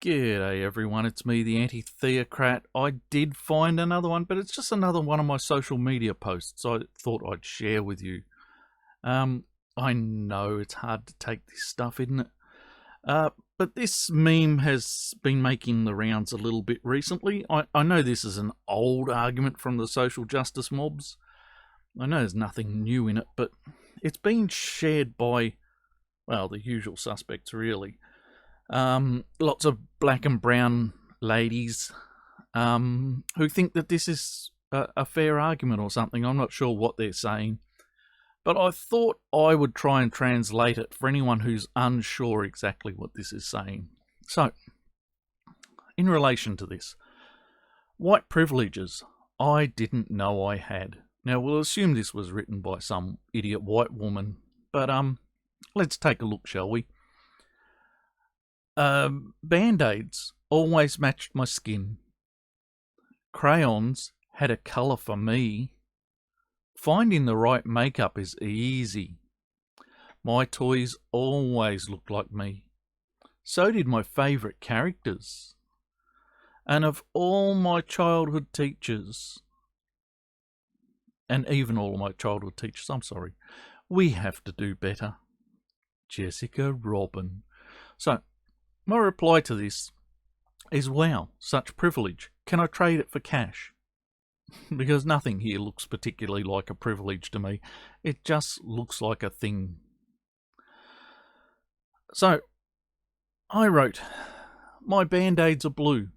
G'day everyone, it's me, the anti-theocrat. I did find another one, but it's just another one of my social media posts I thought I'd share with you. I know it's hard to take this stuff, isn't it? But this meme has been making the rounds a little bit recently. I know this is an old argument from the social justice mobs. I know there's nothing new in it, but it's been shared by, well, the usual suspects really. Lots of black and brown ladies who think that this is a fair argument or something. I'm not sure what they're saying, but I thought I would try and translate it for anyone who's unsure exactly what this is saying. So, in relation to this, white privileges I didn't know I had. Now, we'll assume this was written by some idiot white woman, but let's take a look, shall we? Band-Aids always matched my skin. Crayons had a colour for me. Finding the right makeup is easy. My toys always looked like me. So did my favourite characters. And of all my childhood teachers, and even all of my childhood teachers, I'm sorry, we have to do better. Jessica Robin. So, my reply to this is, wow, such privilege. Can I trade it for cash? Because nothing here looks particularly like a privilege to me. It just looks like a thing. So, I wrote, my Band-Aids are blue.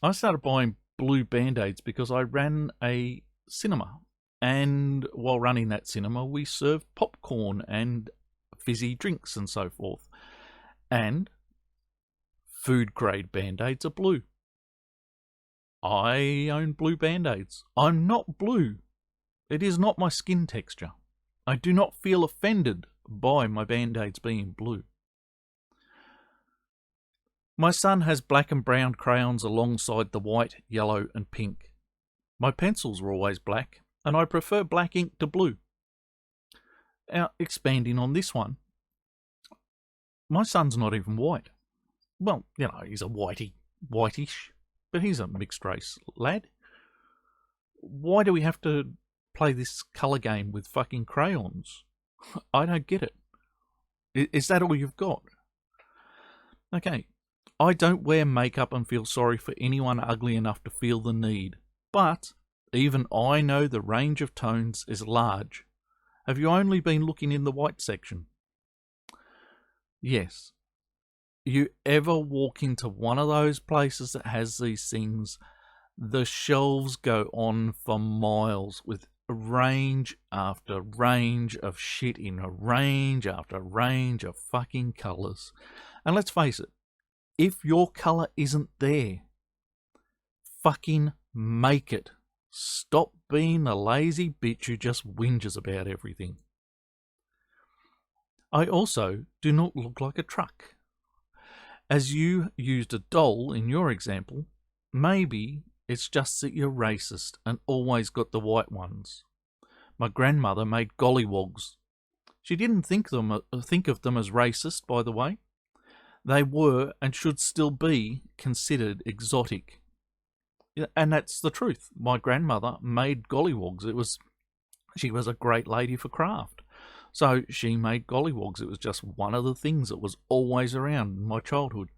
I started buying blue Band-Aids because I ran a cinema. And while running that cinema, we served popcorn and fizzy drinks and so forth. And food-grade Band-Aids are blue. I own blue Band-Aids. I'm not blue. It is not my skin texture. I do not feel offended by my Band-Aids being blue. My son has black and brown crayons alongside the white, yellow and pink. My pencils are always black, and I prefer black ink to blue. Now, expanding on this one, my son's not even white. Well, you know, he's a whitish, but he's a mixed race lad. Why do we have to play this colour game with fucking crayons? I don't get it. Is that all you've got? Okay, I don't wear makeup and feel sorry for anyone ugly enough to feel the need, but even I know the range of tones is large. Have you only been looking in the white section? Yes. You ever walk into one of those places that has these things, the shelves go on for miles with range after range of shit in a range after range of fucking colours. And let's face it, if your colour isn't there, fucking make it. Stop being a lazy bitch who just whinges about everything. I also do not look like a truck. As you used a doll in your example, maybe it's just that you're racist and always got the white ones. My grandmother made gollywogs. She didn't think of them as racist, by the way. They were and should still be considered exotic. And that's the truth. My grandmother made gollywogs. She was a great lady for craft. So she made gollywogs. It was just one of the things that was always around in my childhood.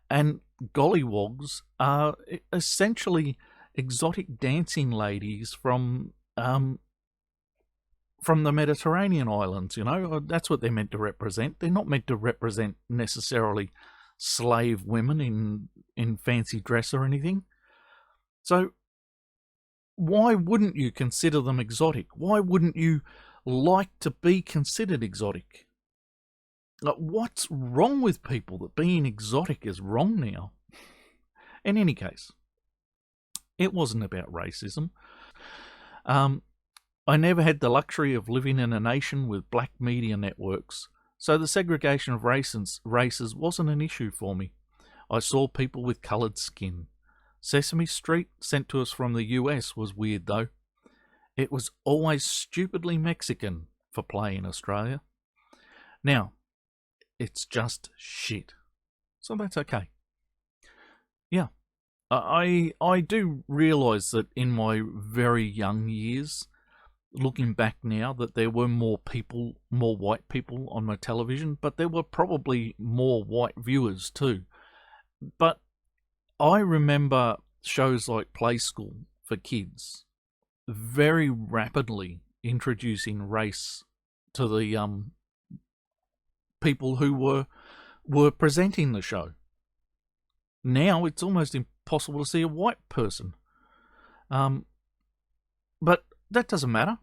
And gollywogs are essentially exotic dancing ladies from the Mediterranean islands, you know. That's what they're meant to represent. They're not meant to represent necessarily slave women in fancy dress or anything. So why wouldn't you consider them exotic? Why wouldn't you like to be considered exotic? What's wrong with people that being exotic is wrong now? In any case, it wasn't about racism. I never had the luxury of living in a nation with black media networks, so the segregation of races wasn't an issue for me. I saw people with coloured skin. Sesame Street, sent to us from the US, was weird though. It was always stupidly Mexican for play in Australia. Now, it's just shit. So that's okay. Yeah. I do realise that in my very young years, looking back now, that there were more white people on my television, but there were probably more white viewers too. But I remember shows like Play School for kids very rapidly introducing race to the people who were presenting the show. Now it's almost impossible to see a white person. But that doesn't matter.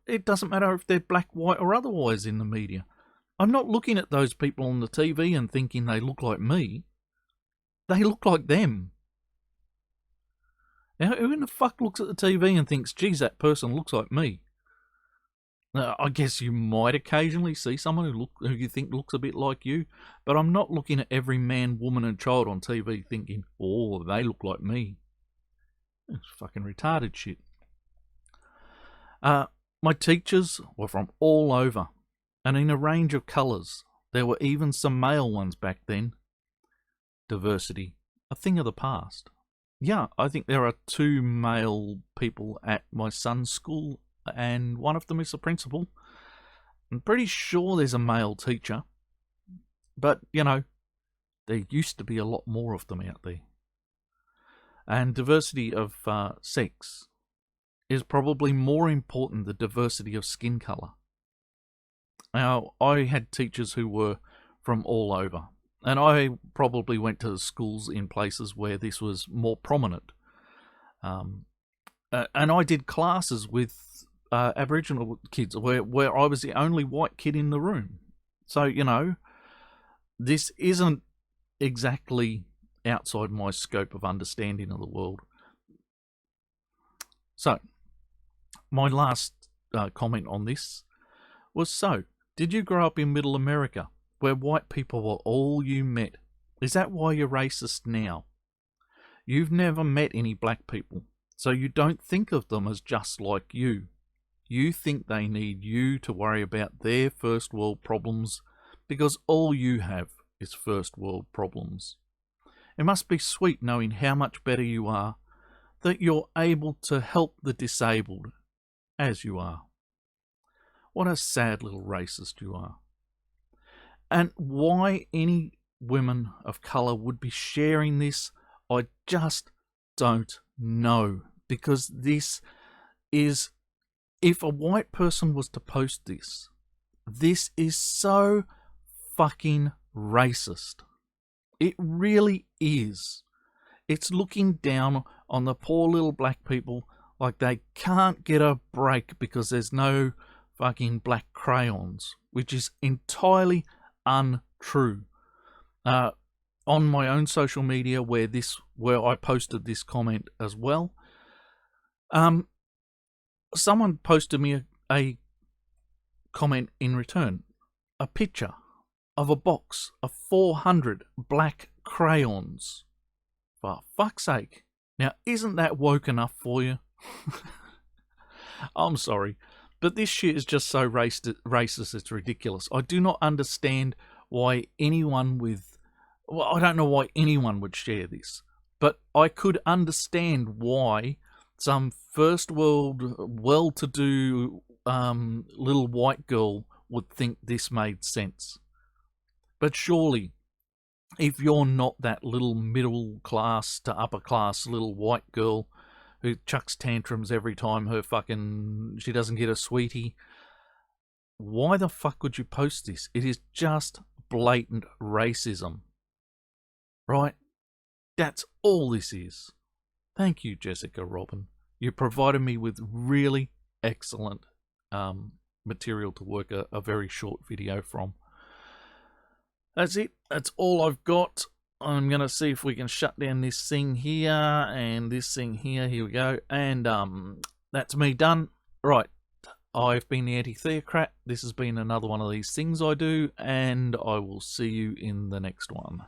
It doesn't matter if they're black, white, or otherwise in the media. I'm not looking at those people on the TV and thinking they look like me. They look like them. Now, who in the fuck looks at the TV and thinks, geez, that person looks like me? Now, I guess you might occasionally see someone who you think looks a bit like you, but I'm not looking at every man, woman, and child on TV thinking, oh, they look like me. It's fucking retarded shit. My teachers were from all over, and in a range of colours. There were even some male ones back then. Diversity, a thing of the past. Yeah, I think there are 2 male people at my son's school, and one of them is the principal. I'm pretty sure there's a male teacher. But, you know, there used to be a lot more of them out there. And diversity of sex is probably more important than diversity of skin colour. Now, I had teachers who were from all over, and I probably went to schools in places where this was more prominent. And I did classes with Aboriginal kids where I was the only white kid in the room. So, you know, this isn't exactly outside my scope of understanding of the world. So, my last comment on this was, so, did you grow up in Middle America, where white people were all you met? Is that why you're racist now? You've never met any black people, so you don't think of them as just like you. You think they need you to worry about their first world problems, because all you have is first world problems. It must be sweet knowing how much better you are, that you're able to help the disabled, as you are. What a sad little racist you are. And why any women of colour would be sharing this, I just don't know. Because this is, if a white person was to post this, this is so fucking racist. It really is. It's looking down on the poor little black people like they can't get a break because there's no fucking black crayons, which is entirely untrue. On my own social media where I posted this comment as well, someone posted me a comment in return, a picture of a box of 400 black crayons. For fuck's sake. Now, isn't that woke enough for you? I'm sorry, but this shit is just so racist, it's ridiculous. I do not understand why anyone I don't know why anyone would share this, but I could understand why some first world, well-to-do little white girl would think this made sense. But surely, if you're not that little middle class to upper class little white girl who chucks tantrums every time she doesn't get a sweetie, why the fuck would you post this? It is just blatant racism. Right? That's all this is. Thank you, Jessica Robin. You provided me with really excellent material to work a very short video from. That's it. That's all I've got. I'm going to see if we can shut down this thing here and this thing here. Here we go. And that's me done. Right. I've been the Anti-Theocrat. This has been another one of these things I do, and I will see you in the next one.